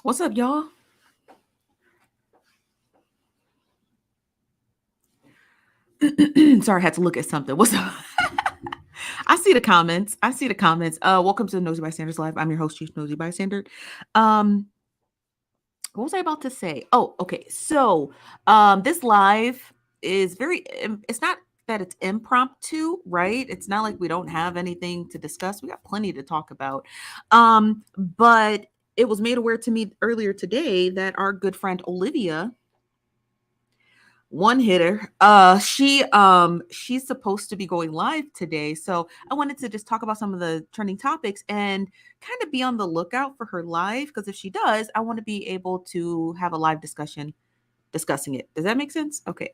What's up, y'all? Sorry, I had to look at something. What's up? I see the comments. Welcome to the Nosy Bystanders Live. I'm your host, Chief Nosy Bystander. What was I about to say? Oh, okay. So, this live is it's not that it's impromptu, right? It's not like we don't have anything to discuss. We got plenty to talk about. But it was made aware to me earlier today that our good friend Olivia, one hitter, she's supposed to be going live today, so I wanted to just talk about some of the trending topics and kind of be on the lookout for her live, because if she does, I want to be able to have a live discussion discussing it. Does that make sense? Okay,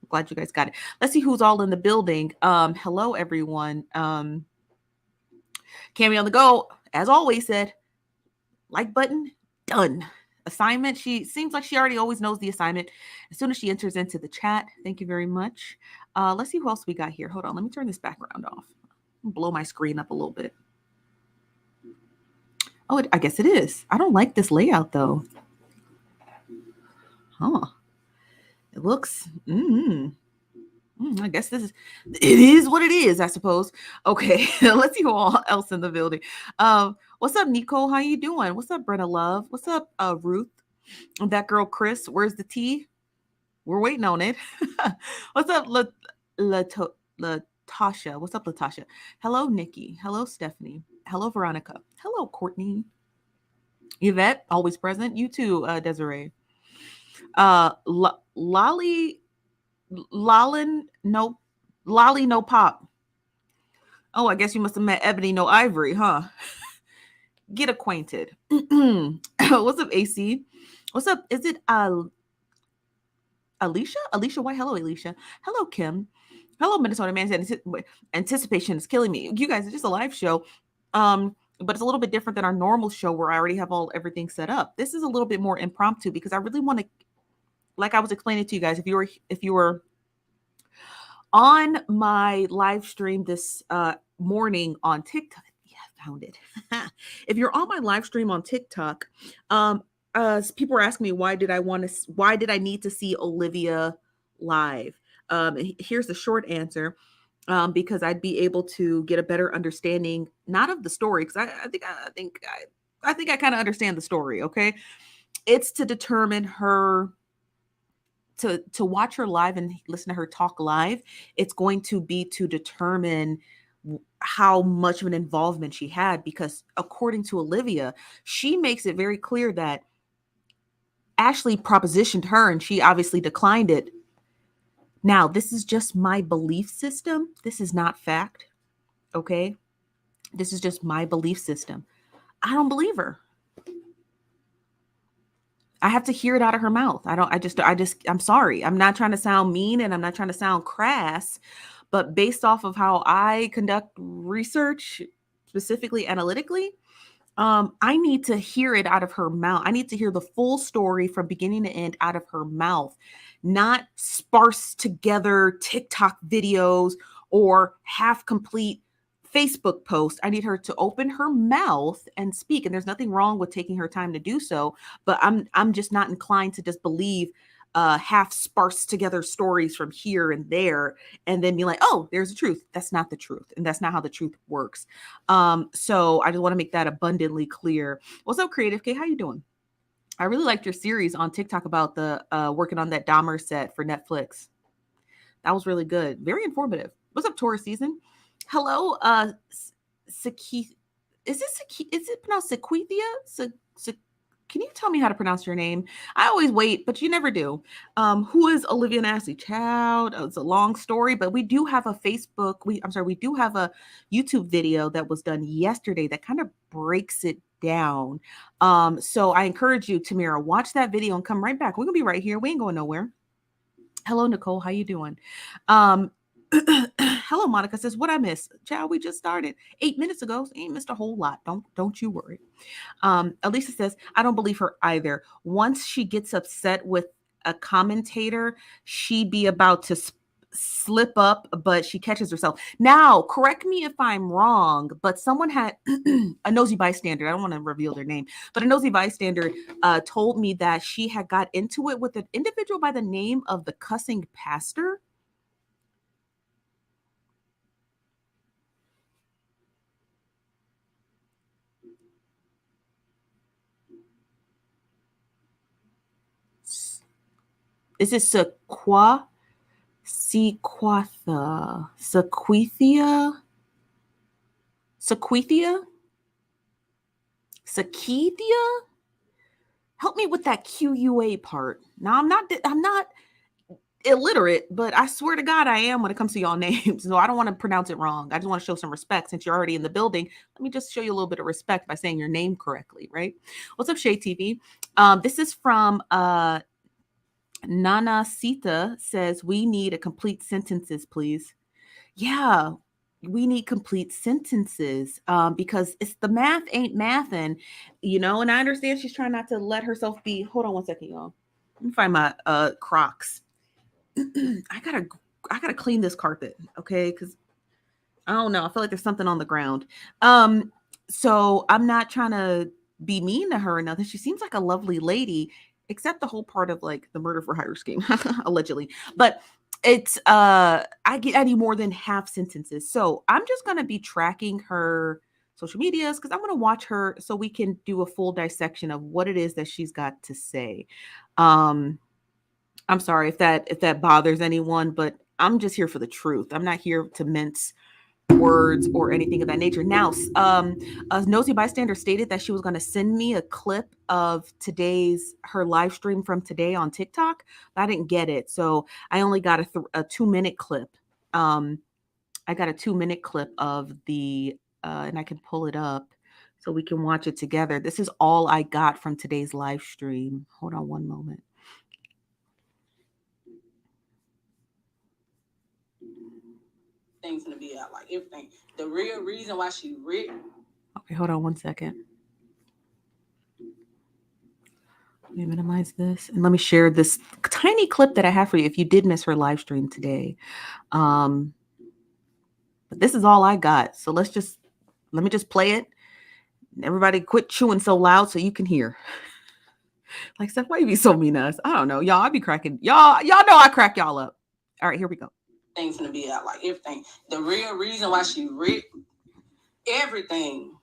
glad you guys got it. Let's see who's all in the building. Hello everyone. Cammy on the go, as always, said like button done. Assignment, she seems like she already always knows the assignment as soon as she enters into the chat. Thank you very much. Let's see who else we got here. Hold on, let me turn this background off. Blow my screen up a little bit. Oh, I guess it is. I don't like this layout though. It looks I guess it is what it is, I suppose. Okay, let's see who else in the building. What's up, Nicole? How you doing? What's up, Brenna Love? What's up, Ruth? That girl, Chris. Where's the tea? We're waiting on it. What's up, Latasha? What's up, Latasha? Hello, Nikki. Hello, Stephanie. Hello, Veronica. Hello, Courtney. Yvette, always present. You too, Desiree. Lolly no pop. Oh, I guess you must have met Ebony no Ivory, huh? Get acquainted. What's up, AC? What's up? Is it Alicia? Alicia White. Hello, Alicia. Hello, Kim. Hello, Minnesota Man. Anticipation is killing me. You guys, it's just a live show. But it's a little bit different than our normal show where I already have everything set up. This is a little bit more impromptu because I really want to, like I was explaining to you guys, if you were on my live stream this morning on TikTok, yeah, I found it. If you're on my live stream on TikTok, people were asking me why did I need to see Olivia live? Here's the short answer. Because I'd be able to get a better understanding, not of the story, because I think I kind of understand the story. Okay, it's to determine her, to watch her live and listen to her talk live. It's going to be to determine how much of an involvement she had, because according to Olivia, she makes it very clear that Ashley propositioned her and she obviously declined it. Now, this is just my belief system. This is not fact. Okay? This is just my belief system. I don't believe her. I have to hear it out of her mouth. I'm sorry. I'm not trying to sound mean and I'm not trying to sound crass, but based off of how I conduct research, specifically analytically, I need to hear it out of her mouth. I need to hear the full story from beginning to end out of her mouth, not sparse together TikTok videos or half complete Facebook posts. I need her to open her mouth and speak. And there's nothing wrong with taking her time to do so, but I'm just not inclined to just believe half sparse together stories from here and there and then be like, oh, there's the truth. That's not the truth, and that's not how the truth works. So I just want to make that abundantly clear. What's up, Creative K? How you doing? I really liked your series on TikTok about the working on that Dahmer set for Netflix. That was really good, very informative. What's up, Taurus season? Hello, Saki. Is it pronounced Sequithia? Can you tell me how to pronounce your name? I always wait, but you never do. Who is Olivia Nasty? Child, it's a long story, but we do have a we do have a YouTube video that was done yesterday that kind of breaks it down. So I encourage you, Tamira, watch that video and come right back. We're gonna be right here. We ain't going nowhere. Hello, Nicole. How you doing? Hello, Monica says, what I missed? Child, we just started 8 minutes ago. So ain't missed a whole lot. Don't you worry. Elisa says, I don't believe her either. Once she gets upset with a commentator, she be about to slip up, but she catches herself. Now, correct me if I'm wrong, but someone had a nosy bystander. I don't want to reveal their name, but a nosy bystander told me that she had got into it with an individual by the name of the Cussing Pastor. Is it Sequatha? Sequithia? Help me with that QUA part. Now I'm not illiterate, but I swear to God I am when it comes to y'all names. So I don't want to pronounce it wrong. I just want to show some respect since you're already in the building. Let me just show you a little bit of respect by saying your name correctly, right? What's up, Shay TV? This is from Nana Sita says, we need a complete sentences, please. Yeah, we need complete sentences because it's the math ain't mathin', you know, and I understand she's trying not to let herself be. Hold on one second, y'all. Let me find my Crocs. I gotta clean this carpet, okay? Because I don't know. I feel like there's something on the ground. So I'm not trying to be mean to her or nothing. She seems like a lovely lady, except the whole part of like the murder for hire scheme, allegedly. But it's I need more than half sentences. So I'm just gonna be tracking her social medias because I'm gonna watch her so we can do a full dissection of what it is that she's got to say. I'm sorry if that bothers anyone, but I'm just here for the truth. I'm not here to mince words or anything of that nature. Now, a nosy bystander stated that she was going to send me a clip of her live stream from today on TikTok, but I didn't get it. So I only got a 2-minute clip. I got a 2-minute clip of the, and I can pull it up so we can watch it together. This is all I got from today's live stream. Hold on one moment. Things gonna be out, like everything. The real reason why she rich. Okay, hold on one second. Let me minimize this and let me share this tiny clip that I have for you if you did miss her live stream today. But this is all I got. So let me just play it. Everybody quit chewing so loud so you can hear. Like, Steph, why you be so mean to us? I don't know. Y'all, I be cracking. Y'all know I crack y'all up. All right, here we go. Things gonna be out, like everything. The real reason why she rich, everything's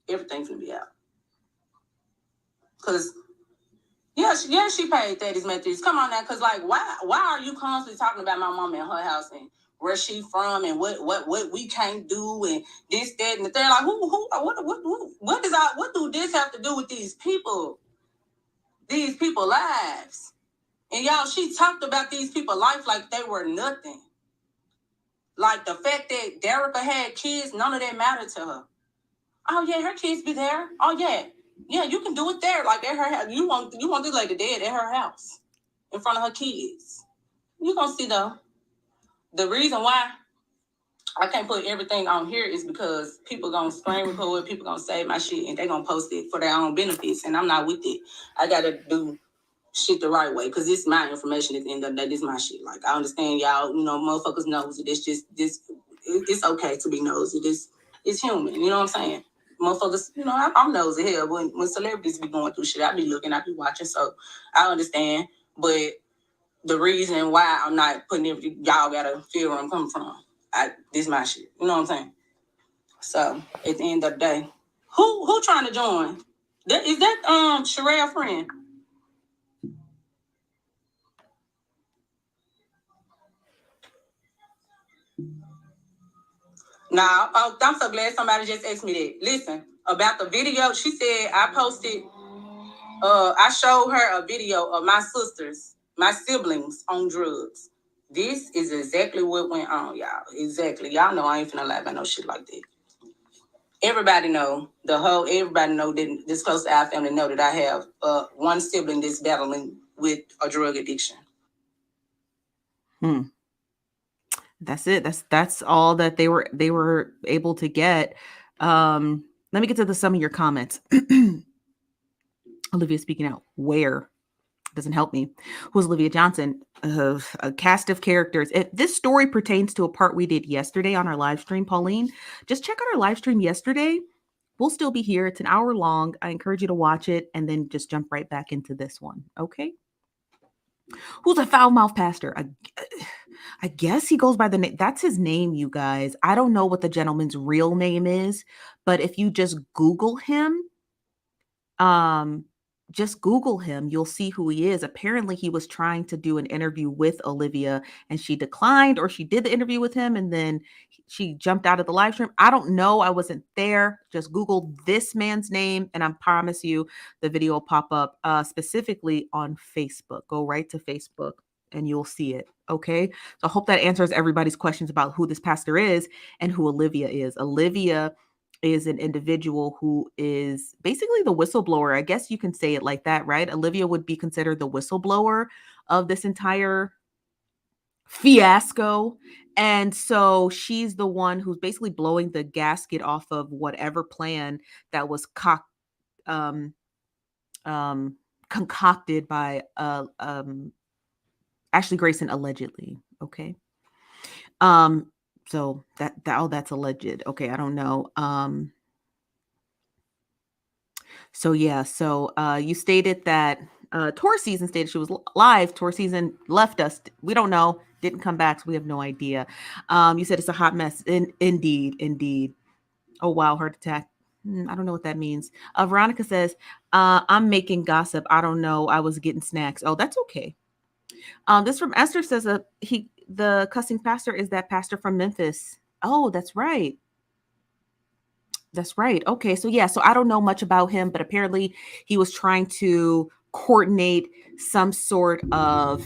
gonna be out. Cause she paid Thaddeus Matthews. Come on now, cause like why are you constantly talking about my mom and her house and where she from and what we can't do and this, that, and the third? Like what do this have to do with these people? These people lives. And y'all, she talked about these people's life like they were nothing. Like the fact that Derica had kids, none of that mattered to her. Oh yeah, her kids be there. Oh yeah. Yeah, you can do it there. Like at her house. You want this lady dead at her house. In front of her kids. You gonna see though. The reason why I can't put everything on here is because people gonna screen record, people gonna save my shit and they gonna post it for their own benefits. And I'm not with it. I gotta do shit the right way because this is my information at the end of the day. This is my shit. Like I understand y'all, motherfuckers nosy. It's just this. It's okay to be nosy. It's human. You know what I'm saying? Motherfuckers, I'm nosy hell. When celebrities be going through shit, I be looking, I be watching. So I understand, but the reason why I'm not putting everything, y'all gotta feel where I'm coming from. This is my shit. You know what I'm saying? So at the end of the day, who trying to join? Is that Chileee friend? Nah, I'm so glad somebody just asked me that. Listen, about the video, she said I posted, I showed her a video of my siblings on drugs. This is exactly what went on, y'all. Exactly. Y'all know I ain't finna lie about no shit like that. Everybody know that this close to our family know that I have one sibling that's battling with a drug addiction. That's it. That's all that they were able to get. Let me get to some of your comments. Olivia speaking out. Where? doesn't help me. Who's Olivia Johnson? A cast of characters. This story pertains to a part we did yesterday on our live stream, Pauline. Just check out our live stream yesterday. We'll still be here. It's an hour long. I encourage you to watch it and then just jump right back into this one. Okay. Who's a foul-mouthed pastor? I guess he goes by the name. That's his name, you guys. I don't know what the gentleman's real name is, but if you just Google him, you'll see who he is. Apparently he was trying to do an interview with Olivia and she declined, or she did the interview with him and then she jumped out of the live stream. I don't know. I wasn't there. Just Google this man's name and I promise you the video will pop up specifically on Facebook. Go right to Facebook and you'll see it. Okay. So I hope that answers everybody's questions about who this pastor is and who Olivia is. Olivia is an individual who is basically the whistleblower. I guess you can say it like that, right? Olivia would be considered the whistleblower of this entire fiasco. And so she's the one who's basically blowing the gasket off of whatever plan that was concocted by Ashley Grayson, allegedly. Okay. So that's alleged. Okay, I don't know. So yeah, so you stated that tour season stated she was live. Tour season left us. We don't know. Didn't come back, so we have no idea. You said it's a hot mess. Indeed. Oh wow, heart attack. I don't know what that means. Veronica says, I'm making gossip. I don't know. I was getting snacks. Oh, that's okay. This from Esther says the cussing pastor is that pastor from Memphis. Oh, that's right. That's right. Okay. So yeah, so I don't know much about him, but apparently he was trying to coordinate some sort of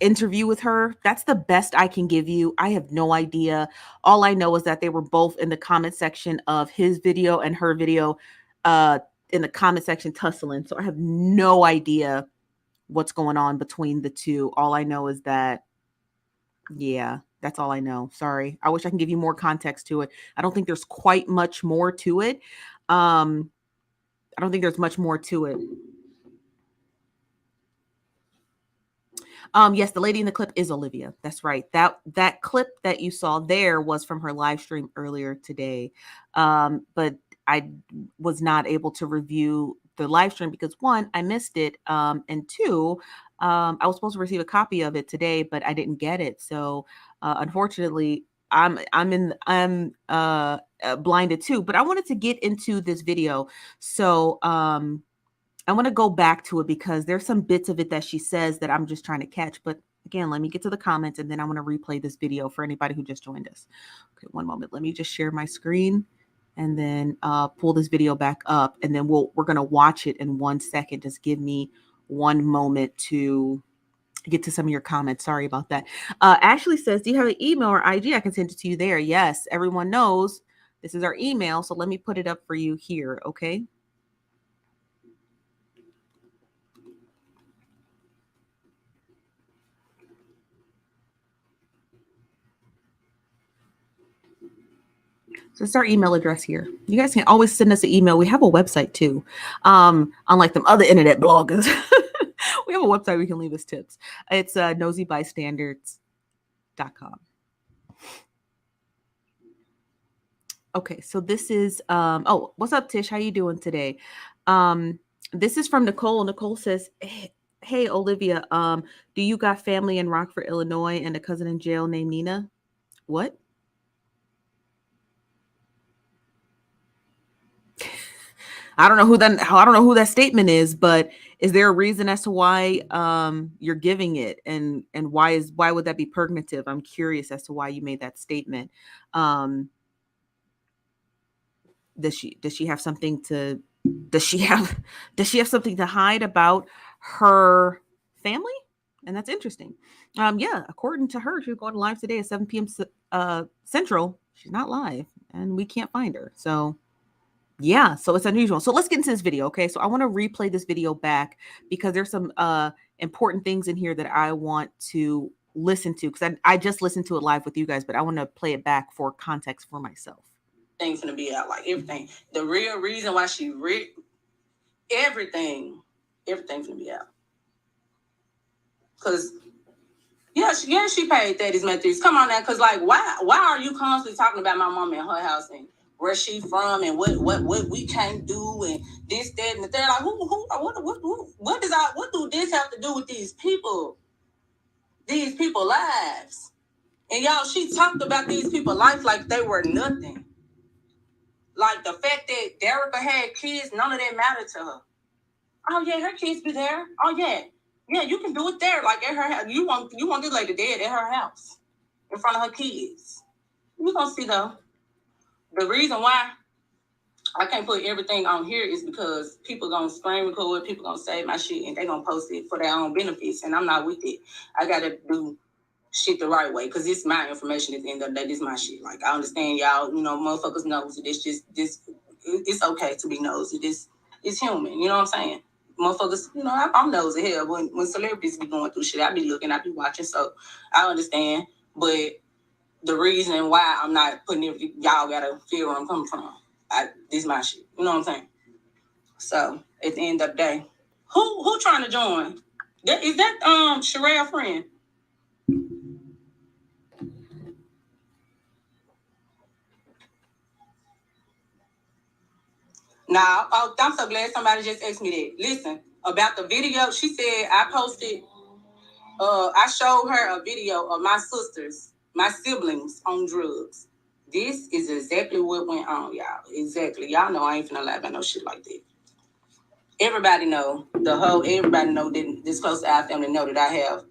interview with her. That's the best I can give you. I have no idea. All I know is that they were both in the comment section of his video and her video in the comment section tussling. So I have no idea what's going on between the two. All I know is that, yeah, that's all I know. Sorry. I wish I can give you more context to it. I don't think there's quite much more to it. I don't think there's much more to it. Yes, the lady in the clip is Olivia. That's right. That clip that you saw there was from her live stream earlier today. But I was not able to review the live stream because one, I missed it. And two, I was supposed to receive a copy of it today, but I didn't get it. So unfortunately, I'm blinded too. But I wanted to get into this video. So I want to go back to it because there's some bits of it that she says that I'm just trying to catch. But again, let me get to the comments and then I want to replay this video for anybody who just joined us. Okay, one moment. Let me just share my screen and then pull this video back up, and then we're going to watch it in 1 second. Just give me one moment to get to some of your comments. Sorry about that. Ashley says, do you have an email or IG? I can send it to you there. Yes, everyone knows this is our email. So let me put it up for you here. Okay. So it's our email address here. You guys can always send us an email. We have a website too. Unlike them other internet bloggers, we have a website we can leave us tips. It's nosybystandards.com. Okay, so this is oh, what's up, Tish? How you doing today? This is from Nicole. Nicole says, hey Olivia, do you got family in Rockford, Illinois, and a cousin in jail named Nina? What? I don't know who that statement is, but is there a reason as to why you're giving it, and why would that be purgative? I'm curious as to why you made that statement. Does she have something to hide about her family? And that's interesting. Yeah, according to her, she's going live today at 7 p.m. Central. She's not live, and we can't find her. So yeah, so it's unusual. So let's get into this video, okay? So I want to replay this video back because there's some important things in here that I want to listen to, because I just listened to it live with you guys, but I want to play it back for context for myself. Things gonna be out, like everything. The real reason why she everything's gonna be out. Because she paid these methods. Come on now, because like why are you constantly talking about my mom and her house and where she from and what we can't do and this, that, and the third? Like what do this have to do with these people lives? And y'all, she talked about these people's life like they were nothing. Like the fact that Derica had kids, none of that mattered to her. Oh yeah, her kids be there. Oh yeah. Yeah, you can do it there, like at her house. You want this lady dead at her house, in front of her kids. We're gonna see though. The reason why I can't put everything on here is because people gonna screen record, people gonna save my shit, and they gonna post it for their own benefits, and I'm not with it. I gotta do shit the right way, because it's my information at the end of the day. This is my shit. Like, I understand y'all, motherfuckers nosy. It's okay to be nosy. It's human, you know what I'm saying? Motherfuckers, I'm nosy hell. When celebrities be going through shit, I be looking, I be watching, so I understand. But the reason why I'm not putting it, y'all gotta feel where I'm coming from. This is my shit. You know what I'm saying? So at the end of the day, who trying to join? Is that Chileee friend? Nah, I'm so glad somebody just asked me that. Listen, about the video, she said I posted, I showed her a video of my sisters, my siblings on drugs. This is exactly what went on, y'all. Exactly. Y'all know I ain't finna lie about no shit like that. Everybody know that this close to our family know that I have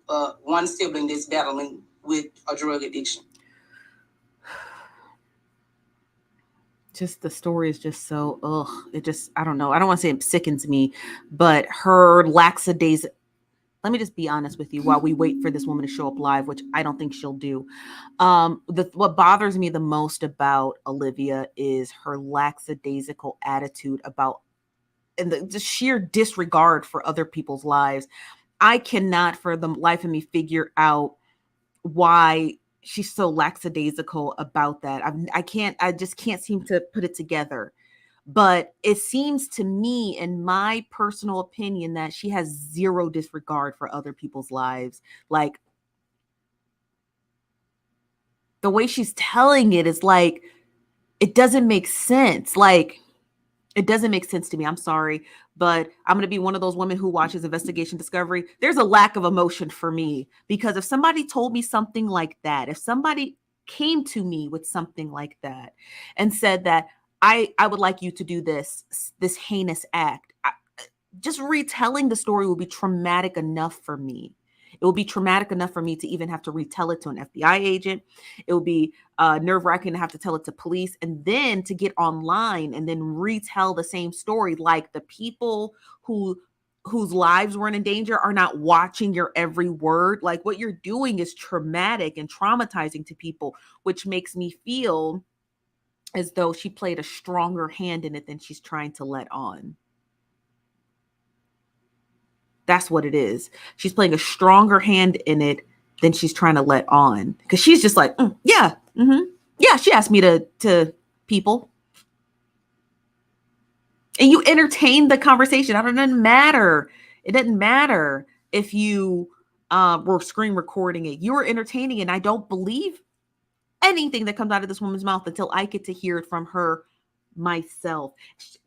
one sibling that's battling with a drug addiction. Just the story is just so it just, I don't know, I don't want to say it sickens me, but her lackadaisical. Let me just be honest with you while we wait for this woman to show up live, which I don't think she'll do. What bothers me the most about Olivia is her lackadaisical attitude about, and the sheer disregard for other people's lives. I cannot for the life of me figure out why she's so lackadaisical about that. I just can't seem to put it together. But it seems to me, in my personal opinion, that she has zero disregard for other people's lives. Like, the way she's telling it is like, it doesn't make sense. Like, it doesn't make sense to me. I'm sorry, but I'm going to be one of those women who watches Investigation Discovery. There's a lack of emotion for me, because if somebody told me something like that, if somebody came to me with something like that and said that I would like you to do this heinous act, just retelling the story will be traumatic enough for me. It will be traumatic enough for me to even have to retell it to an FBI agent. It will be nerve-wracking to have to tell it to police, and then to get online and then retell the same story. Like, the people whose lives were in danger are not watching your every word. Like, what you're doing is traumatic and traumatizing to people, which makes me feel as though she played a stronger hand in it than she's trying to let on. That's what it is. She's playing a stronger hand in it than she's trying to let on. Because she's just like, yeah, yeah, she asked me to people. And you entertain the conversation. It doesn't matter. It doesn't matter if you were screen recording it. You were entertaining it. And I don't believe anything that comes out of this woman's mouth until I get to hear it from her myself.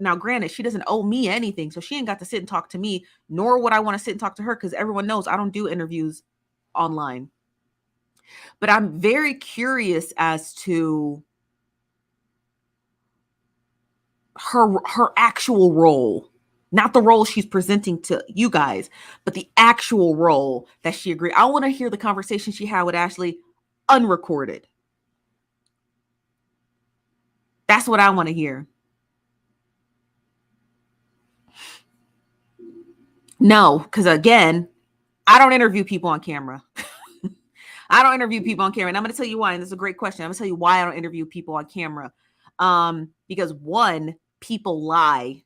Now, granted, she doesn't owe me anything, so she ain't got to sit and talk to me, nor would I want to sit and talk to her, because everyone knows I don't do interviews online. But I'm very curious as to her actual role, not the role she's presenting to you guys, but the actual role that she agreed. I want to hear the conversation she had with Ashley unrecorded. That's what I want to hear. No, because again, I don't interview people on camera. I don't interview people on camera. And I'm going to tell you why. And this is a great question. I'm going to tell you why I don't interview people on camera. Because one, people lie,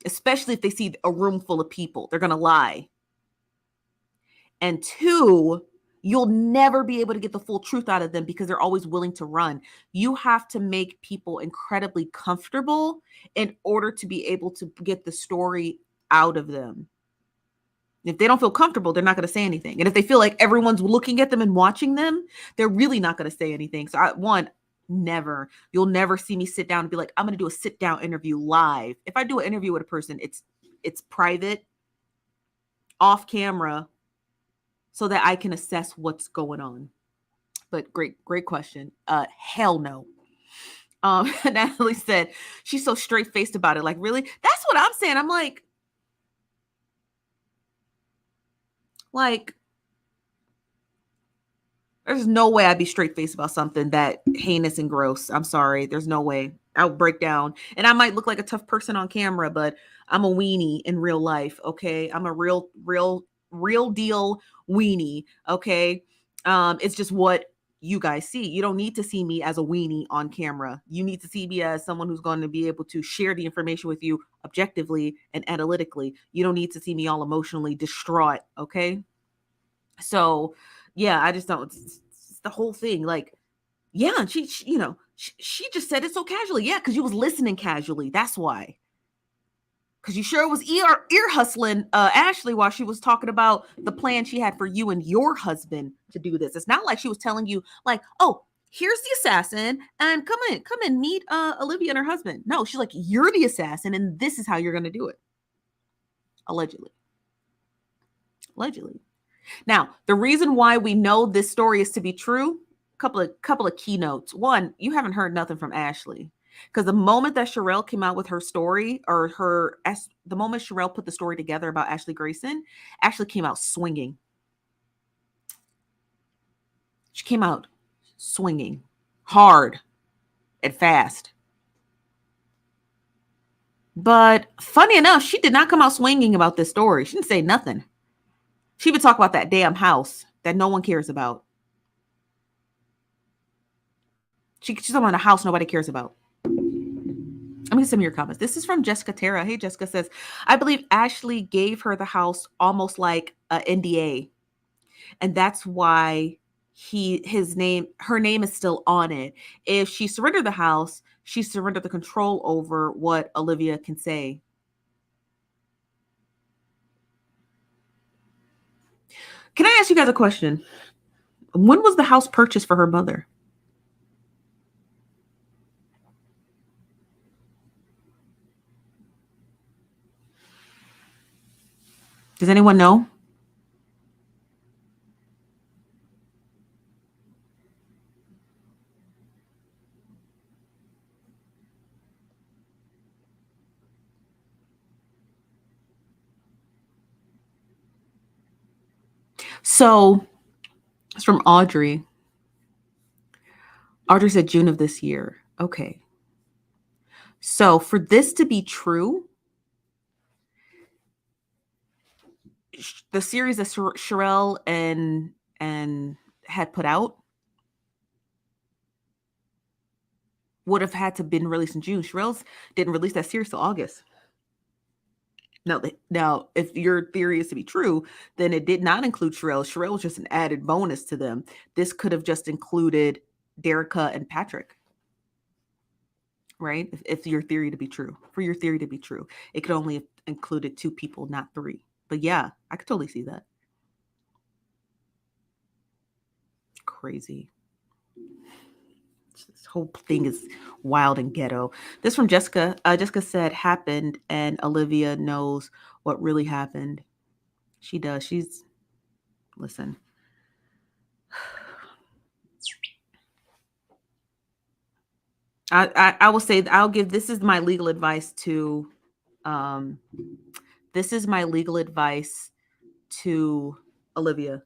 especially if they see a room full of people. They're going to lie. And two, you'll never be able to get the full truth out of them because they're always willing to run. You have to make people incredibly comfortable in order to be able to get the story out of them. If they don't feel comfortable, they're not going to say anything. And if they feel like everyone's looking at them and watching them, they're really not going to say anything. So never, you'll never see me sit down and be like, I'm going to do a sit down interview live. If I do an interview with a person, it's private, off camera, so that I can assess what's going on. But great question. Hell no. Natalie said she's so straight faced about it. Like, really? That's what I'm saying. I'm like, there's no way I'd be straight faced about something that heinous and gross. I'm sorry. There's no way. I'll break down. And I might look like a tough person on camera, but I'm a weenie in real life. Okay. I'm a real deal weenie. Okay. It's just what you guys see. You don't need to see me as a weenie on camera. You need to see me as someone who's going to be able to share the information with you objectively and analytically. You don't need to see me all emotionally distraught. Okay. So yeah, I just don't, it's the whole thing. Like, yeah. And she just said it so casually. Yeah. Cause you was listening casually. That's why. Cause you sure was ear hustling Ashley while she was talking about the plan she had for you and your husband to do this. It's not like she was telling you like, oh, here's the assassin and come in, meet Olivia and her husband. No, she's like, you're the assassin and this is how you're going to do it. Allegedly. Now, the reason why we know this story is to be true, couple of keynotes. One, you haven't heard nothing from Ashley. Because the moment that Sherelle came out with her story, the moment Sherelle put the story together about Ashley Grayson, Ashley came out swinging. She came out swinging hard and fast. But funny enough, she did not come out swinging about this story. She didn't say nothing. She would talk about that damn house that no one cares about. She's talking about a house nobody cares about. Let me some of your comments. This is from Jessica Terra. Hey, Jessica says, I believe Ashley gave her the house almost like an NDA. And that's why her name is still on it. If she surrendered the house, she surrendered the control over what Olivia can say. Can I ask you guys a question? When was the house purchased for her mother? Does anyone know? So it's from Audrey. Audrey said June of this year. Okay. So for this to be true, the series that Sherelle and had put out would have had to been released in June. Sherelle's didn't release that series till August. Now, if your theory is to be true, then it did not include Sherelle. Sherelle was just an added bonus to them. This could have just included Derica and Patrick, right? If your theory to be true, for your theory to be true, it could only have included 2 people, not 3. But yeah, I could totally see that. Crazy. This whole thing is wild and ghetto. This from Jessica. Jessica said happened and Olivia knows what really happened. She does. Listen. I will say this is my legal advice to Olivia.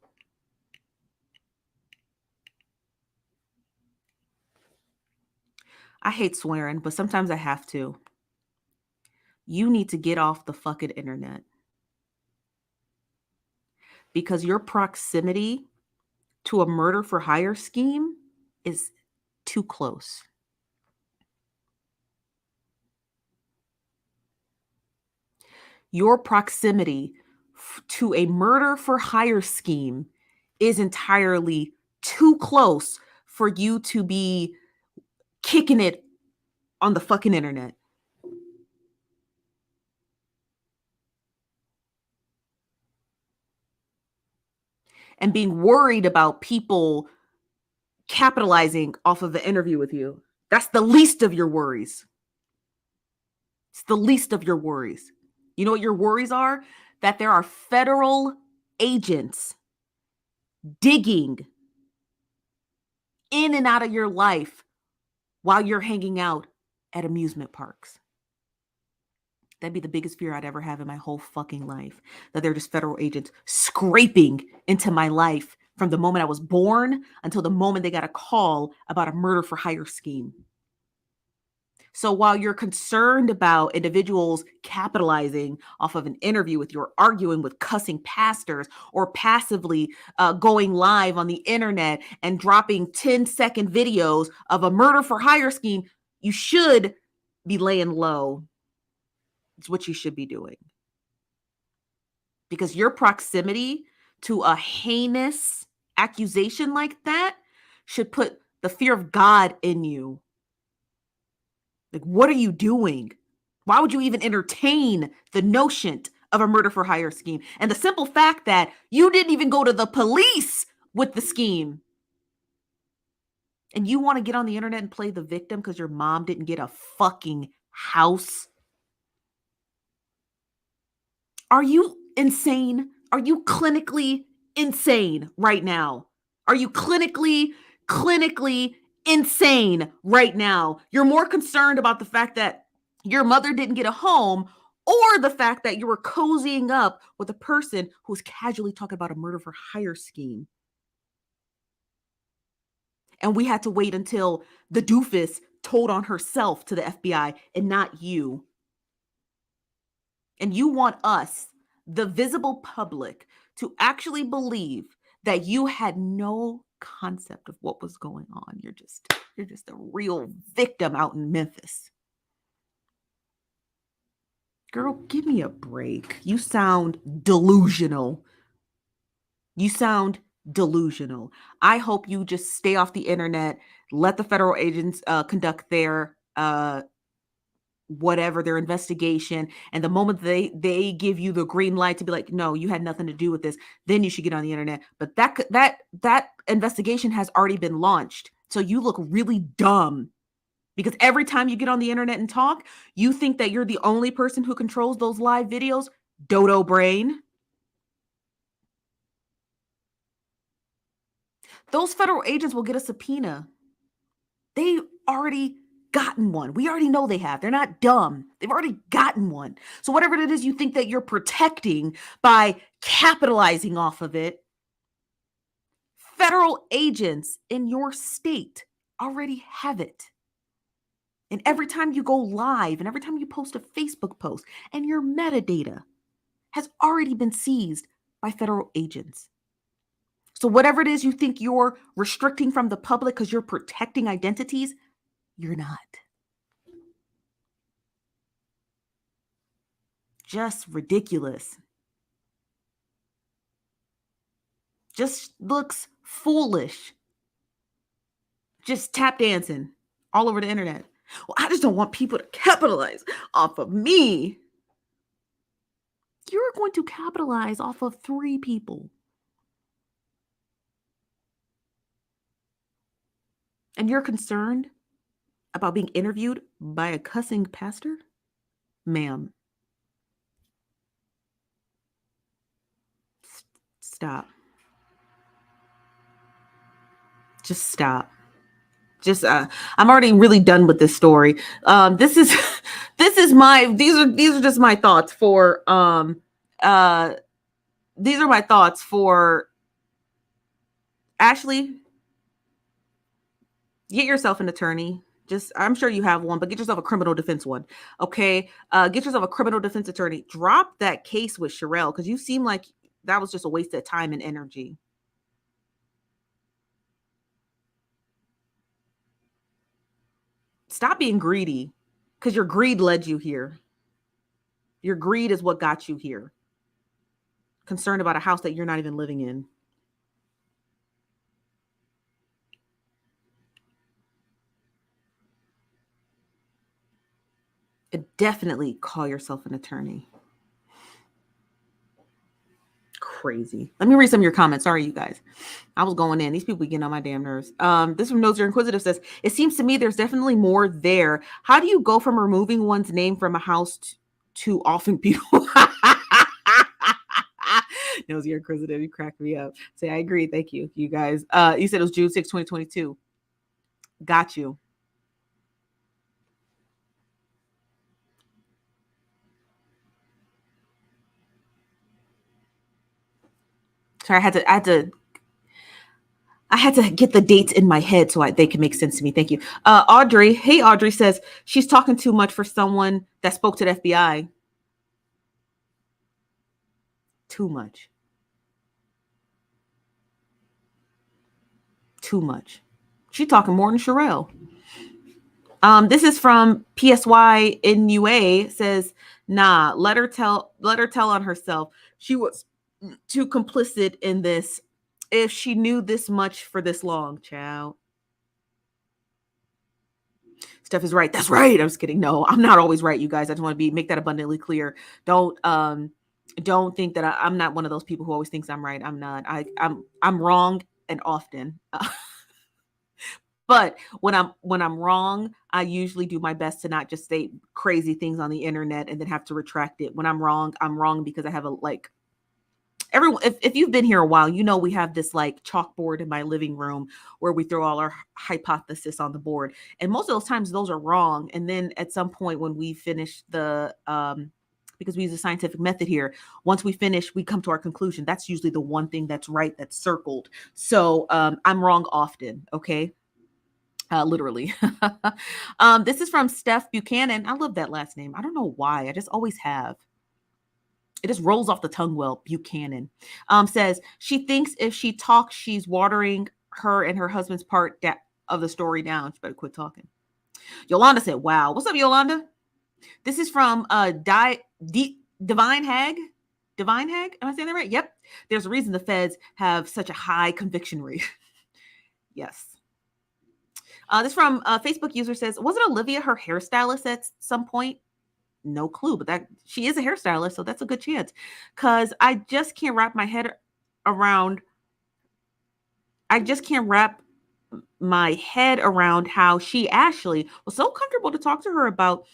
I hate swearing, but sometimes I have to. You need to get off the fucking internet. Because your proximity to a murder for hire scheme is too close. Your proximity to a murder for hire scheme is entirely too close for you to be kicking it on the fucking internet. and being worried about people capitalizing off of the interview with you. That's the least of your worries. It's the least of your worries. You know what your worries are? That there are federal agents digging in and out of your life while you're hanging out at amusement parks. That'd be the biggest fear I'd ever have in my whole fucking life. That they're just federal agents scraping into my life from the moment I was born until the moment they got a call about a murder for hire scheme. So while you're concerned about individuals capitalizing off of an interview with you, or arguing with cussing pastors, or passively going live on the internet and dropping 10-second videos of a murder for hire scheme, you should be laying low. It's what you should be doing. Because your proximity to a heinous accusation like that should put the fear of God in you. Like, what are you doing? Why would you even entertain the notion of a murder for hire scheme? And the simple fact that you didn't even go to the police with the scheme. And you want to get on the internet and play the victim because your mom didn't get a fucking house? Are you insane? Are you clinically insane right now? Are you clinically insane right now? You're more concerned about the fact that your mother didn't get a home, or the fact that you were cozying up with a person who's casually talking about a murder for hire scheme. And we had to wait until the doofus told on herself to the FBI and not you. And you want us, the visible public, to actually believe that you had no concept of what was going on. You're just a real victim out in Memphis. Girl, give me a break. You sound delusional. You sound delusional. I hope you just stay off the internet, let the federal agents conduct their whatever, their investigation, and the moment they give you the green light to be like, no, you had nothing to do with this, then you should get on the internet. But that investigation has already been launched, so you look really dumb, because every time you get on the internet and talk, you think that you're the only person who controls those live videos. Dodo brain. Those federal agents will get a subpoena. They already gotten one. We already know they have. They're not dumb. They've already gotten one. So whatever it is you think that you're protecting by capitalizing off of it, federal agents in your state already have it. And every time you go live and every time you post a Facebook post, and your metadata has already been seized by federal agents. So whatever it is you think you're restricting from the public because you're protecting identities, you're not. Just ridiculous. Just looks foolish. Just tap dancing all over the internet. Well, I just don't want people to capitalize off of me. You're going to capitalize off of 3 people. And you're concerned about being interviewed by a cussing pastor? Ma'am. Stop. Just stop. Just I'm already really done with this story. These are just my thoughts for these are my thoughts for Ashley. Get yourself an attorney. I'm sure you have one, but get yourself a criminal defense one. Okay. Get yourself a criminal defense attorney. Drop that case with Sherelle, because you seem like that was just a waste of time and energy. Stop being greedy, because your greed led you here. Your greed is what got you here. Concerned about a house that you're not even living in. Definitely call yourself an attorney. Crazy. Let me read some of your comments. Sorry, you guys. I was going in. These people getting on my damn nerves. This from Noser Inquisitive says, it seems to me there's definitely more there. How do you go from removing one's name from a house to offing people? Noser Inquisitive, you cracked me up. Say, I agree. Thank you, you guys. You said it was June 6, 2022. Got you. Sorry, I had to get the dates in my head so they can make sense to me. Thank you. Audrey, hey, Audrey says she's talking too much for someone that spoke to the FBI. Too much. Too much. She's talking more than Sherelle. This is from PSY NUA says, nah, let her tell on herself. She was too complicit in this. If she knew this much for this long, child. Steph is right. That's right. I was kidding. No, I'm not always right, you guys. I just want to make that abundantly clear. Don't think that I'm not one of those people who always thinks I'm right. I'm not. I'm wrong and often. But when I'm wrong, I usually do my best to not just say crazy things on the internet and then have to retract it. When I'm wrong because I have everyone, if you've been here a while, you know we have this like chalkboard in my living room where we throw all our hypothesis on the board, and most of those times those are wrong. And then at some point when we finish the because we use a scientific method here, once we finish, we come to our conclusion. That's usually the one thing that's right, that's circled. So I'm wrong often. Okay. Literally. This is from Steph Buchanan. I love that last name. I don't know why. I just always have. It just rolls off the tongue well. Buchanan says she thinks if she talks, she's watering her and her husband's part of the story down. She better quit talking. Yolanda said, wow. What's up, Yolanda? This is from Divine Hag. Divine Hag? Am I saying that right? Yep. There's a reason the feds have such a high conviction rate. Yes. This from a Facebook user says, wasn't Olivia her hairstylist at some point? No clue, but that she is a hairstylist, so that's a good chance. Because I just can't wrap my head around how she, Ashley, was so comfortable to talk to her about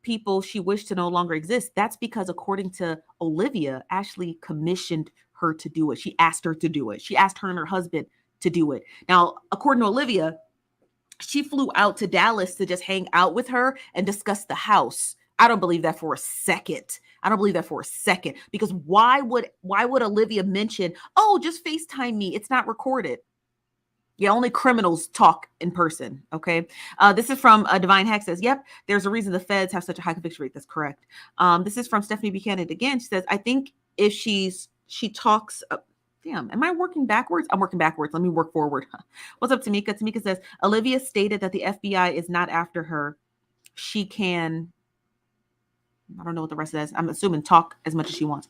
people she wished to no longer exist. That's because according to Olivia, Ashley commissioned her to do it. She asked her to do it. She asked her and her husband to do it. Now, according to Olivia, she flew out to Dallas to just hang out with her and discuss the house. I don't believe that for a second. Because why would Olivia mention, oh, just FaceTime me? It's not recorded. Yeah, only criminals talk in person. Okay. This is from Divine Hack says, yep, there's a reason the feds have such a high conviction rate. That's correct. This is from Stephanie Buchanan again. She says, I think if she talks, damn, am I working backwards? I'm working backwards. Let me work forward. What's up, Tamika? Tamika says, Olivia stated that the FBI is not after her. She can, I don't know what the rest of that is. I'm assuming talk as much as she wants.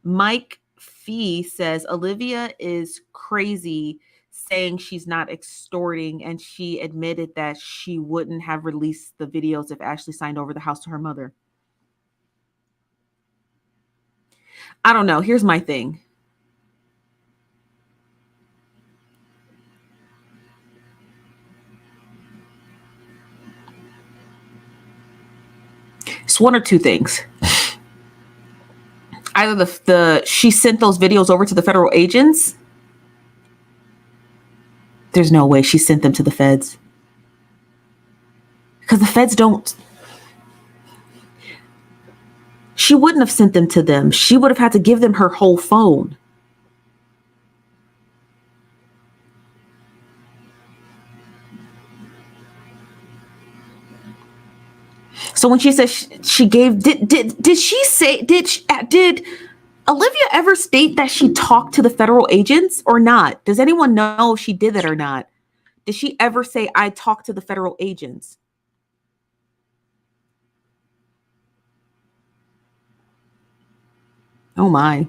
Mike Fee says, Olivia is crazy saying she's not extorting, and she admitted that she wouldn't have released the videos if Ashley signed over the house to her mother. I don't know. Here's my thing. It's one or two things. Either she sent those videos over to the federal agents. There's no way she sent them to the feds. Because the feds don't. She wouldn't have sent them to them. She would have had to give them her whole phone. So when she says she gave, did she say, did Olivia ever state that she talked to the federal agents or not? Does anyone know if she did that or not? Did she ever say, I talked to the federal agents? Oh my.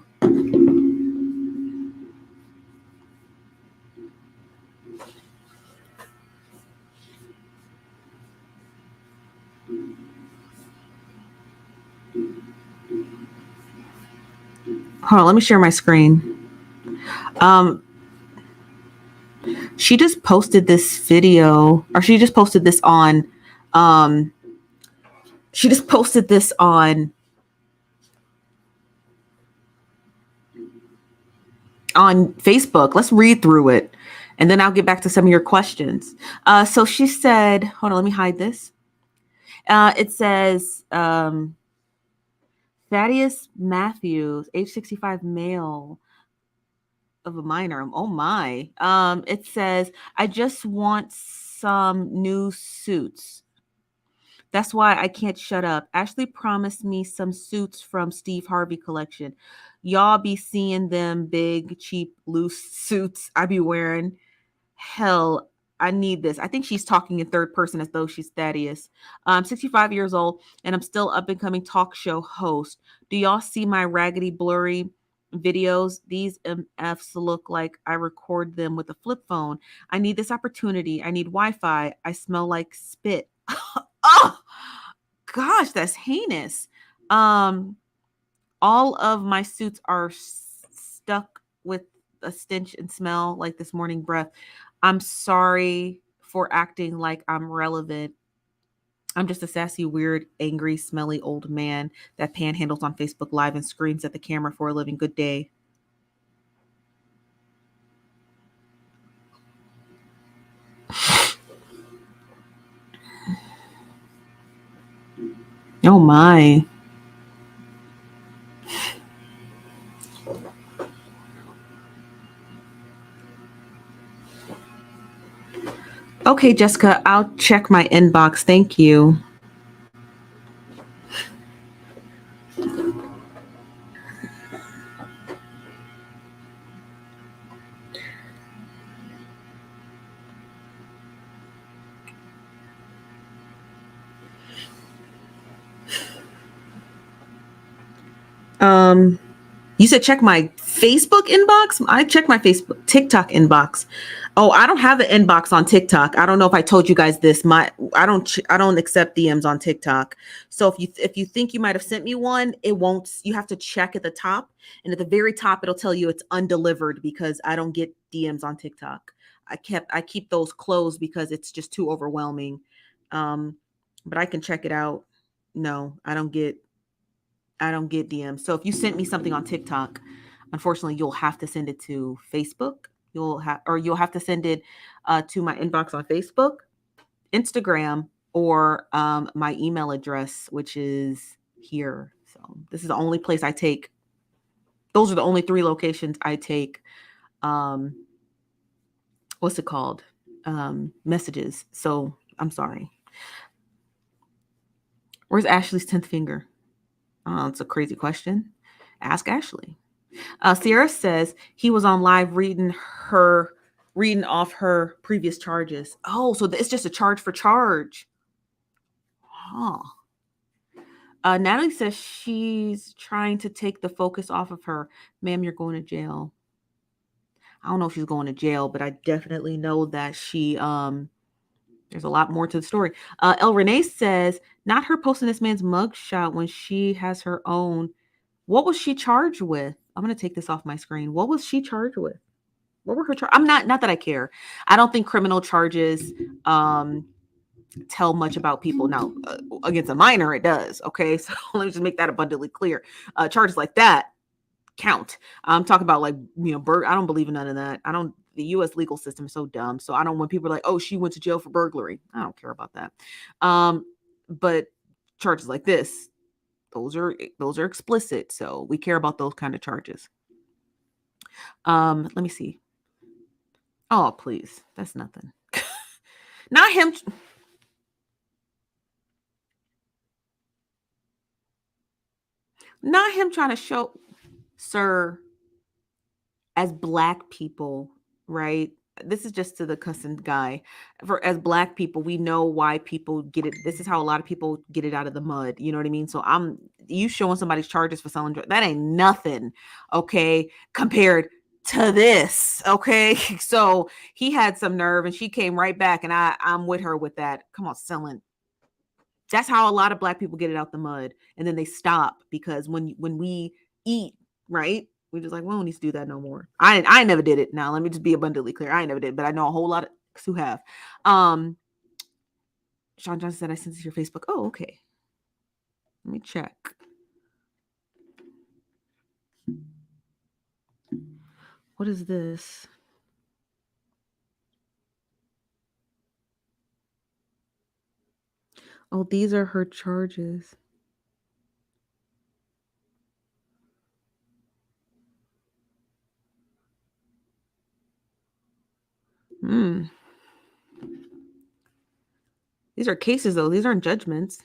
Hold on, let me share my screen. She just posted this video, or she just posted this on Facebook. Let's read through it, and then I'll get back to some of your questions. So she said, hold on, let me hide this. It says, Thaddeus Matthews, age 65, male of a minor. Oh my. It says, I just want some new suits. That's why I can't shut up. Ashley promised me some suits from Steve Harvey collection. Y'all be seeing them big, cheap, loose suits I be wearing. Hell, I need this. I think she's talking in third person as though she's Thaddeus. I'm 65 years old and I'm still up and coming talk show host. Do y'all see my raggedy, blurry videos? These MFs look like I record them with a flip phone. I need this opportunity. I need Wi-Fi. I smell like spit. Oh, gosh, that's heinous. All of my suits are stuck with a stench and smell like this morning breath. I'm sorry for acting like I'm relevant. I'm just a sassy, weird, angry, smelly old man that panhandles on Facebook Live and screams at the camera for a living. Good day. Oh my. Okay, Jessica, I'll check my inbox. Thank you. You said check my Facebook inbox? I check my TikTok inbox. Oh, I don't have an inbox on TikTok. I don't know if I told you guys this. I don't accept DMs on TikTok. So if you think you might have sent me one, it won't. You have to check at the top, and at the very top it'll tell you it's undelivered because I don't get DMs on TikTok. I keep those closed because it's just too overwhelming. But I can check it out. No, I don't get DMs. So if you sent me something on TikTok, unfortunately, you'll have to send it to Facebook. You'll have to send it to my inbox on Facebook, Instagram, or my email address, which is here. So this is the only place I take. Those are the only 3 locations I take. What's it called? Messages. So I'm sorry. Where's Ashley's 10th finger? It's a crazy question. Ask Ashley. Sierra says he was on live reading off her previous charges. Oh, so it's just a charge for charge. Huh. Natalie says she's trying to take the focus off of her. Ma'am, you're going to jail. I don't know if she's going to jail, but I definitely know that she there's a lot more to the story. El Renee says, not her posting this man's mugshot when she has her own. What was she charged with? I'm going to take this off my screen. What was she charged with? What were her charges? I'm not that I care. I don't think criminal charges tell much about people. Now, against a minor, it does. Okay, so let me just make that abundantly clear. Charges like that count. I'm talking about I don't believe in none of that. The U.S. legal system is so dumb. So I don't when people are like, oh, she went to jail for burglary. I don't care about that. But charges like this, those are explicit. So we care about those kind of charges. Let me see. Oh, please. That's nothing. Not him. Not him trying to show, sir, as Black people, right? This is just to the cussing guy. As Black people, we know why people get it. This is how a lot of people get it out of the mud. You know what I mean? So you showing somebody's charges for selling drugs. That ain't nothing, okay, compared to this, okay? So he had some nerve and she came right back and I'm with her with that. Come on, selling. That's how a lot of Black people get it out the mud. And then they stop because when we eat, right? We just like, we don't need to do that no more. I never did it. Now let me just be abundantly clear. I never did, but I know a whole lot of who have. Sean Johnson said I sent it to your Facebook. Oh, okay. Let me check. What is this? Oh, these are her charges. These are cases, though. These aren't judgments.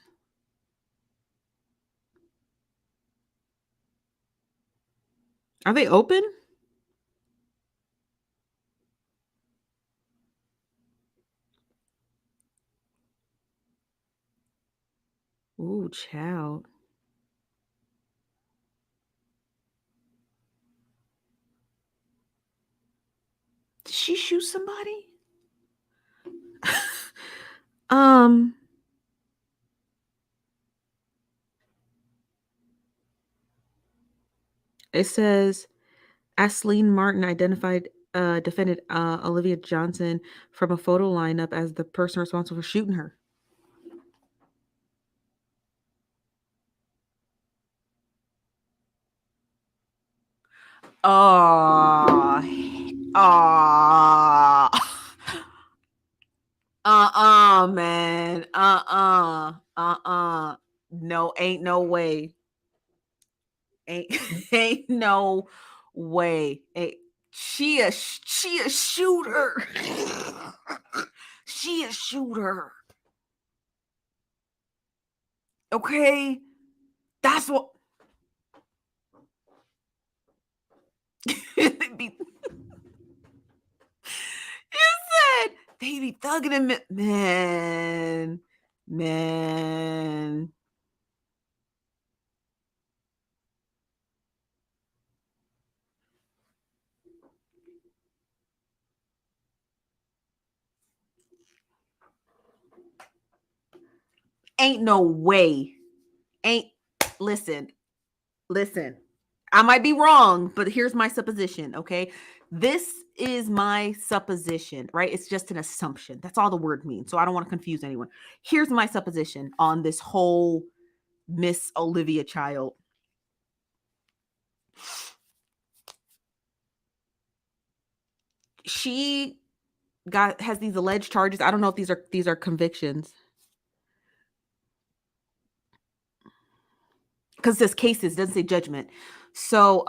Are they open? Ooh, child. Did she shoot somebody? It says Asleen Martin identified defendant Olivia Johnson from a photo lineup as the person responsible for shooting her. Oh, man. No, ain't no way. Ain't no way. She a shooter. She a shooter. Okay, that's what. You said they be thugging him, man. Ain't no way. Listen. I might be wrong, but here's my supposition, okay? This is my supposition, right? It's just an assumption. That's all the word means. So I don't want to confuse anyone. Here's my supposition on this whole Miss Olivia child. She has these alleged charges. I don't know if these are convictions. Because this cases doesn't say judgment. So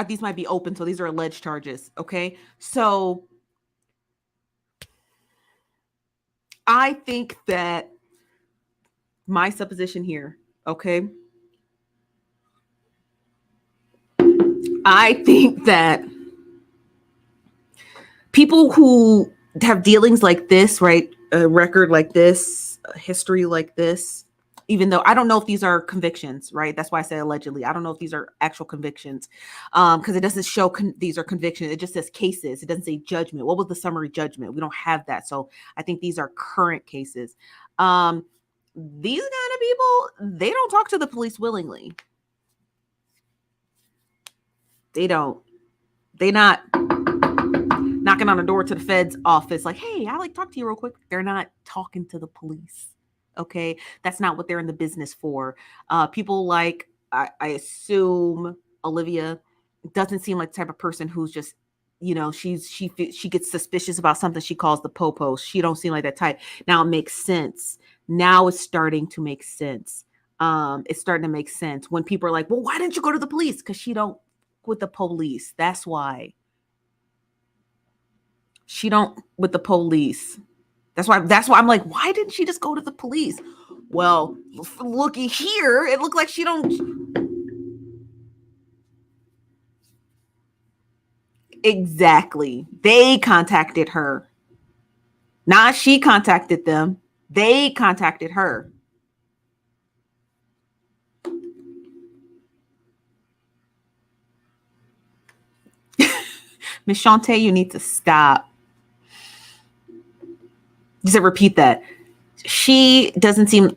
these might be open, so these are alleged charges. Okay. So I think that my supposition here, okay. I think that people who have dealings like this, right? A record like this, a history like this, even though I don't know if these are convictions, right? That's why I say allegedly. I don't know if these are actual convictions, because it doesn't show these are convictions. It just says cases. It doesn't say judgment. What was the summary judgment? We don't have that. So I think these are current cases. These kind of people, they don't talk to the police willingly. They don't. They not knocking on the door to the Fed's office like, hey, I like talk to you real quick. They're not talking to the police. Okay, that's not what they're in the business for. People like I assume Olivia doesn't seem like the type of person who's just, she gets suspicious about something she calls the po-po. She don't seem like that type. Now it makes sense. Now it's starting to make sense. It's starting to make sense when people are like, well, why didn't you go to the police? Because she don't with the police. That's why. She don't with the police. That's why I'm like, why didn't she just go to the police? Well, looky here, it looked like she don't. Exactly. They contacted her. Not she contacted them. They contacted her. Miss Shantae, you need to stop. Just repeat that. She doesn't seem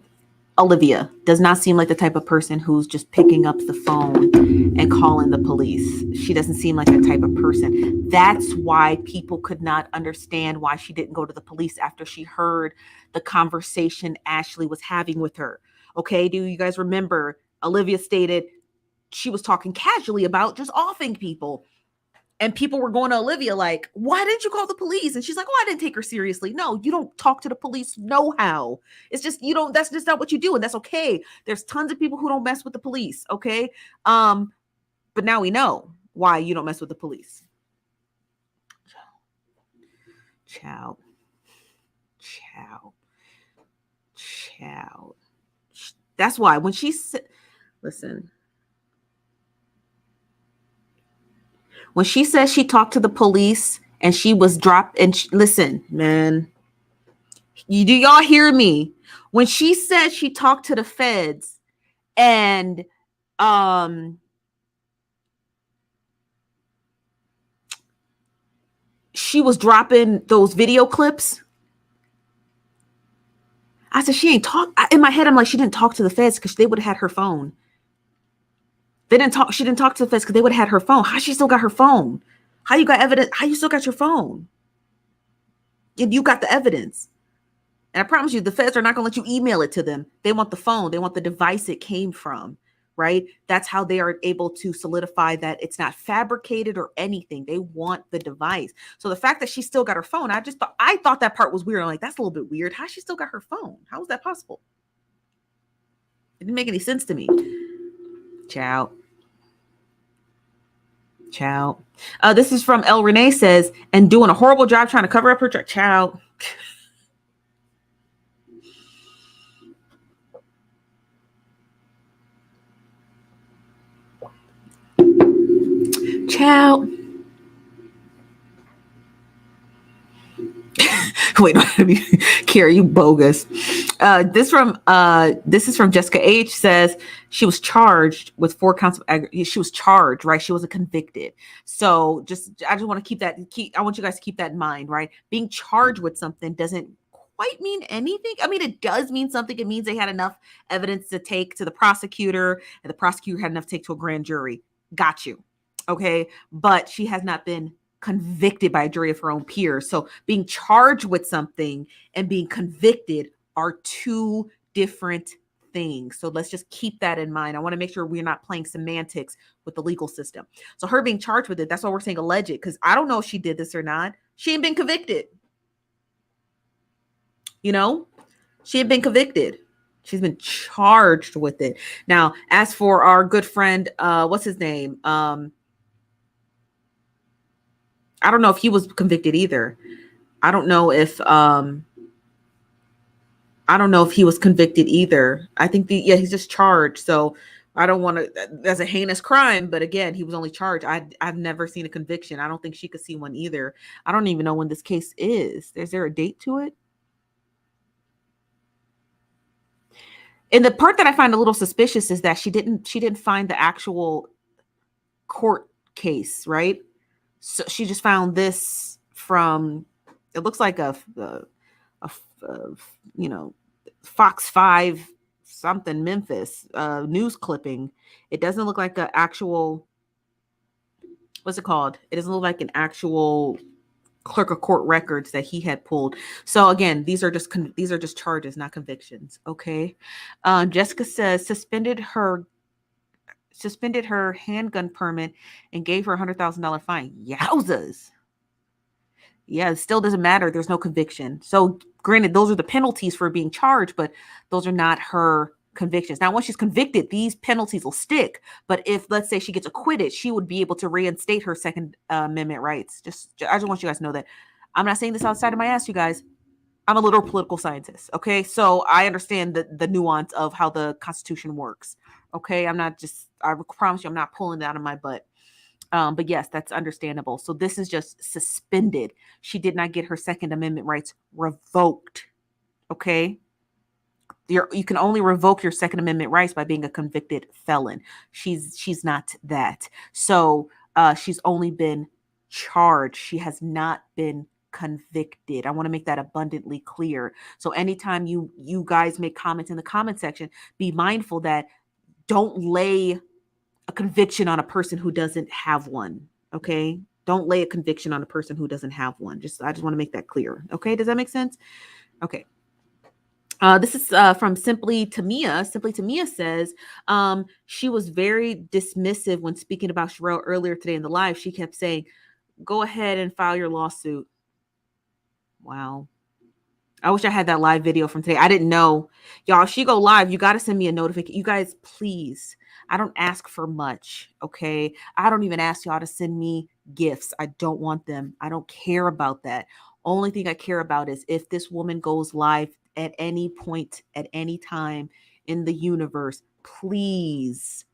Olivia does not seem like the type of person who's just picking up the phone and calling the police. She doesn't seem like that type of person. That's why people could not understand why she didn't go to the police after she heard the conversation Ashley was having with her. Okay, do you guys remember? Olivia stated she was talking casually about just offing people. And people were going to Olivia like, why didn't you call the police? And she's like, oh, I didn't take her seriously. No, you don't talk to the police no how. It's just, you don't, that's just not what you do. And that's okay. There's tons of people who don't mess with the police. Okay. But now we know why you don't mess with the police. Ciao. That's why when she said, listen, when she says she talked to the police and she was dropped, and listen, man, do y'all hear me? When she said she talked to the feds and she was dropping those video clips, I said she ain't talk. In my head, I'm like, she didn't talk to the feds because they would have had her phone. She didn't talk to the feds because they would have had her phone. How she still got her phone? How you got evidence? How you still got your phone? And you got the evidence. And I promise you, the feds are not going to let you email it to them. They want the phone. They want the device it came from, right? That's how they are able to solidify that it's not fabricated or anything. They want the device. So the fact that she still got her phone, I thought that part was weird. I'm like, that's a little bit weird. How she still got her phone? How is that possible? It didn't make any sense to me. Ciao. This is from El Renee says, and doing a horrible job trying to cover up her track. Ciao. Ciao. Wait, Carrie, you bogus. This is from Jessica H. Says she was charged with 4 counts of she was charged, right? She wasn't convicted. So I just want to I want you guys to keep that in mind, right? Being charged with something doesn't quite mean anything. I mean, it does mean something. It means they had enough evidence to take to the prosecutor, and the prosecutor had enough to take to a grand jury. Got you. Okay. But she has not been convicted by a jury of her own peers. So being charged with something and being convicted are 2 different things. So let's just keep that in mind. I want to make sure we're not playing semantics with the legal system. So her being charged with it, that's why we're saying alleged, because I don't know if she did this or not. She ain't been convicted. You know, she had been convicted. She's been charged with it. Now, as for our good friend, what's his name? I don't know if he was convicted either. I don't know if he was convicted either. I think he's just charged. So I don't want to, that's a heinous crime. But again, he was only charged. I've never seen a conviction. I don't think she could see one either. I don't even know when this case is. Is there a date to it? And the part that I find a little suspicious is that she didn't find the actual court case, right? So she just found this from, it looks like a Fox 5 something Memphis news clipping. It doesn't look like an actual, what's it called? It doesn't look like an actual clerk of court records that he had pulled. So again, these are just charges, not convictions. Okay. Jessica says suspended her handgun permit and gave her $100,000 fine. Yowzas. Yeah, it still doesn't matter. There's no conviction. So granted, those are the penalties for being charged, but those are not her convictions. Now, once she's convicted, these penalties will stick. But if, let's say, she gets acquitted, she would be able to reinstate her Second Amendment rights. I just want you guys to know that. I'm not saying this outside of my ass, you guys. I'm a literal political scientist. Okay. So I understand the nuance of how the Constitution works. Okay. I promise you, I'm not pulling it out of my butt. But yes, that's understandable. So this is just suspended. She did not get her Second Amendment rights revoked. Okay. You can only revoke your Second Amendment rights by being a convicted felon. She's not that. So she's only been charged. She has not been convicted. I want to make that abundantly clear. So anytime you guys make comments in the comment section, be mindful that don't lay a conviction on a person who doesn't have one. Okay? Don't lay a conviction on a person who doesn't have one. I just want to make that clear. Okay? Does that make sense? Okay. This is from Simply Tamia. Simply Tamia says she was very dismissive when speaking about Sherelle earlier today in the live. She kept saying, "Go ahead and file your lawsuit." Wow. I wish I had that live video from today. I didn't know. Y'all, if she go live, you got to send me a notification. You guys, please. I don't ask for much, okay? I don't even ask y'all to send me gifts. I don't want them. I don't care about that. Only thing I care about is if this woman goes live at any point, at any time in the universe, please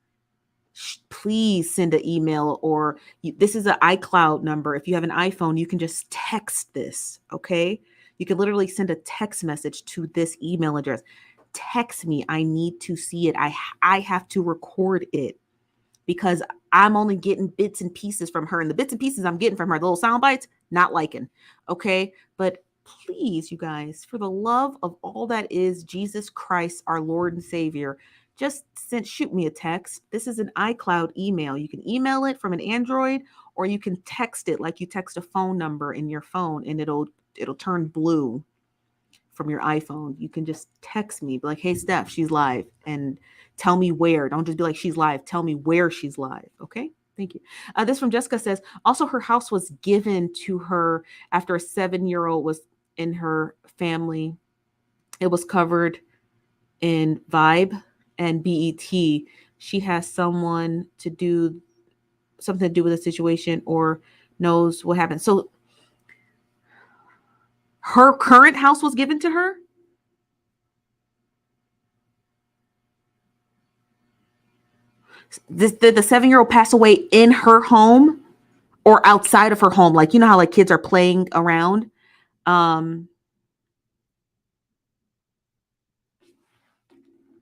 send an email, or this is an iCloud number. If you have an iPhone, you can just text this, okay? You can literally send a text message to this email address. Text me. I need to see it. I have to record it because I'm only getting bits and pieces from her. And the bits and pieces I'm getting from her, the little sound bites, not liking. Okay. But please, you guys, for the love of all that is Jesus Christ, our Lord and Savior, just shoot me a text. This is an iCloud email. You can email it from an Android, or you can text it like you text a phone number in your phone, and it'll turn blue from your iPhone. You can just text me, be like, "Hey, Steph, she's live," and tell me where. Don't just be like, "She's live." Tell me where she's live. Okay. Thank you. This from Jessica says, also her house was given to her after a 7-year-old was in her family. It was covered in Vibe and BET. She has something to do with the situation or knows what happened. So her current house was given to her? The 7-year-old passed away in her home or outside of her home? Like, you know how like kids are playing around?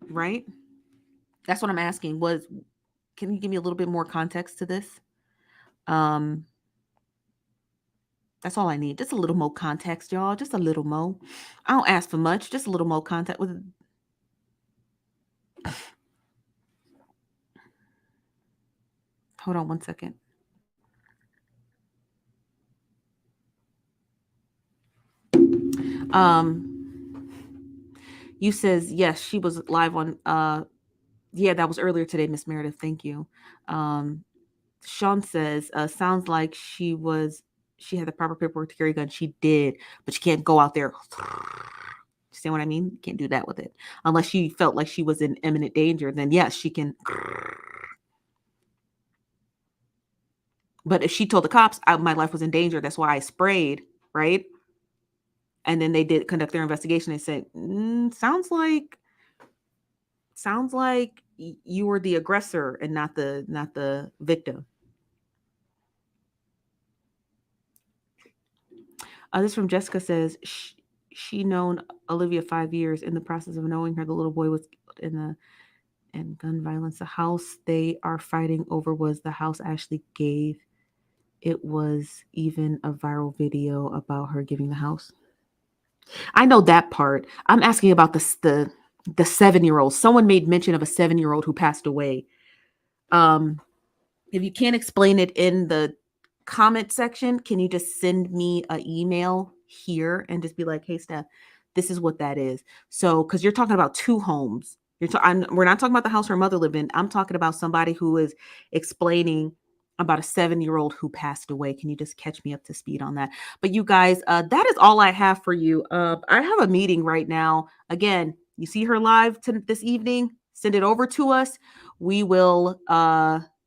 Right? That's what I'm asking. Can you give me a little bit more context to this? That's all I need. Just a little more context, y'all. Just a little more. I don't ask for much. Just a little more context. Hold on one second. You says, yes, she was live on, yeah, that was earlier today, Miss Meredith. Thank you. Sean says, sounds like she had the proper paperwork to carry a gun. She did, but she can't go out there. See what I mean? You can't do that with it. Unless she felt like she was in imminent danger, then yes, she can. But if she told the cops, my life was in danger, that's why I sprayed, right? And then they did conduct their investigation and said, sounds like you were the aggressor and not the victim. This from Jessica says, she known Olivia 5 years. In the process of knowing her, the little boy was in gun violence. The house they are fighting over was the house Ashley gave. It was even a viral video about her giving the house. I know that part. I'm asking about the 7-year-old. Someone made mention of a 7-year-old who passed away. If you can't explain it in the comment section, can you just send me an email here and just be like, "Hey, Steph, this is what that is." So, because you're talking about 2 homes. We're not talking about the house her mother lived in. I'm talking about somebody who is explaining about a 7-year-old who passed away. Can you just catch me up to speed on that? But you guys, that is all I have for you. I have a meeting right now. Again, you see her live this evening, send it over to us. We will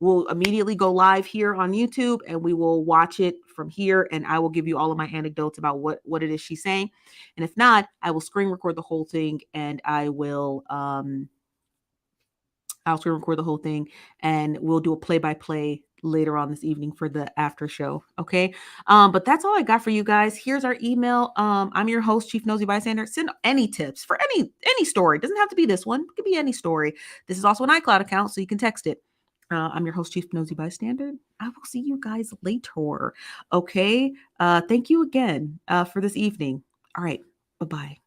we'll immediately go live here on YouTube, and we will watch it from here, and I will give you all of my anecdotes about what it is she's saying. And if not, I will screen record the whole thing, and I'll screen record the whole thing, and we'll do a play-by-play later on this evening for the after show. Okay. But that's all I got for you guys. Here's our email. I'm your host, Chief Nosy Bystander. Send any tips for any story. It doesn't have to be this one. It could be any story. This is also an iCloud account, so you can text it. I'm your host, Chief Nosy Bystander. I will see you guys later. Okay. Thank you again for this evening. All right. Bye-bye.